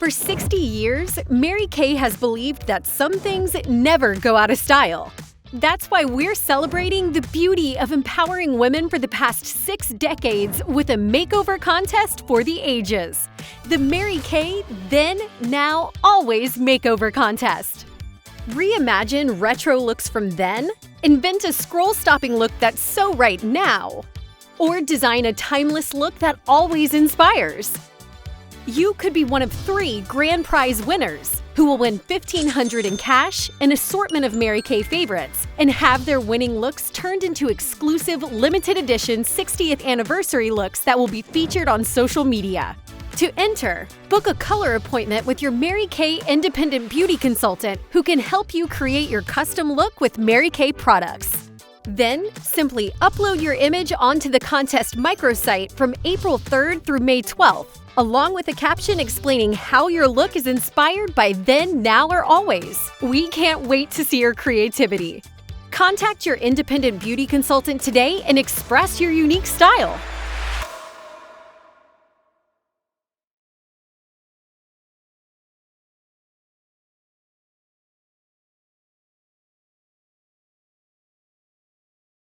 For 60 years, Mary Kay has believed that some things never go out of style. That's why we're celebrating the beauty of empowering women for the past 6 decades with a makeover contest for the ages. The Mary Kay Then, Now, Always Makeover Contest. Reimagine retro looks from then? Invent a scroll-stopping look that's so right now. Or design a timeless look that always inspires. You could be one of 3 grand prize winners who will win $1,500 in cash, an assortment of Mary Kay favorites, and have their winning looks turned into exclusive limited edition 60th anniversary looks that will be featured on social media. To enter, book a color appointment with your Mary Kay independent beauty consultant who can help you create your custom look with Mary Kay products. Then, simply upload your image onto the contest microsite from April 3rd through May 12th, along with a caption explaining how your look is inspired by then, now, or always. We can't wait to see your creativity. Contact your independent beauty consultant today and express your unique style.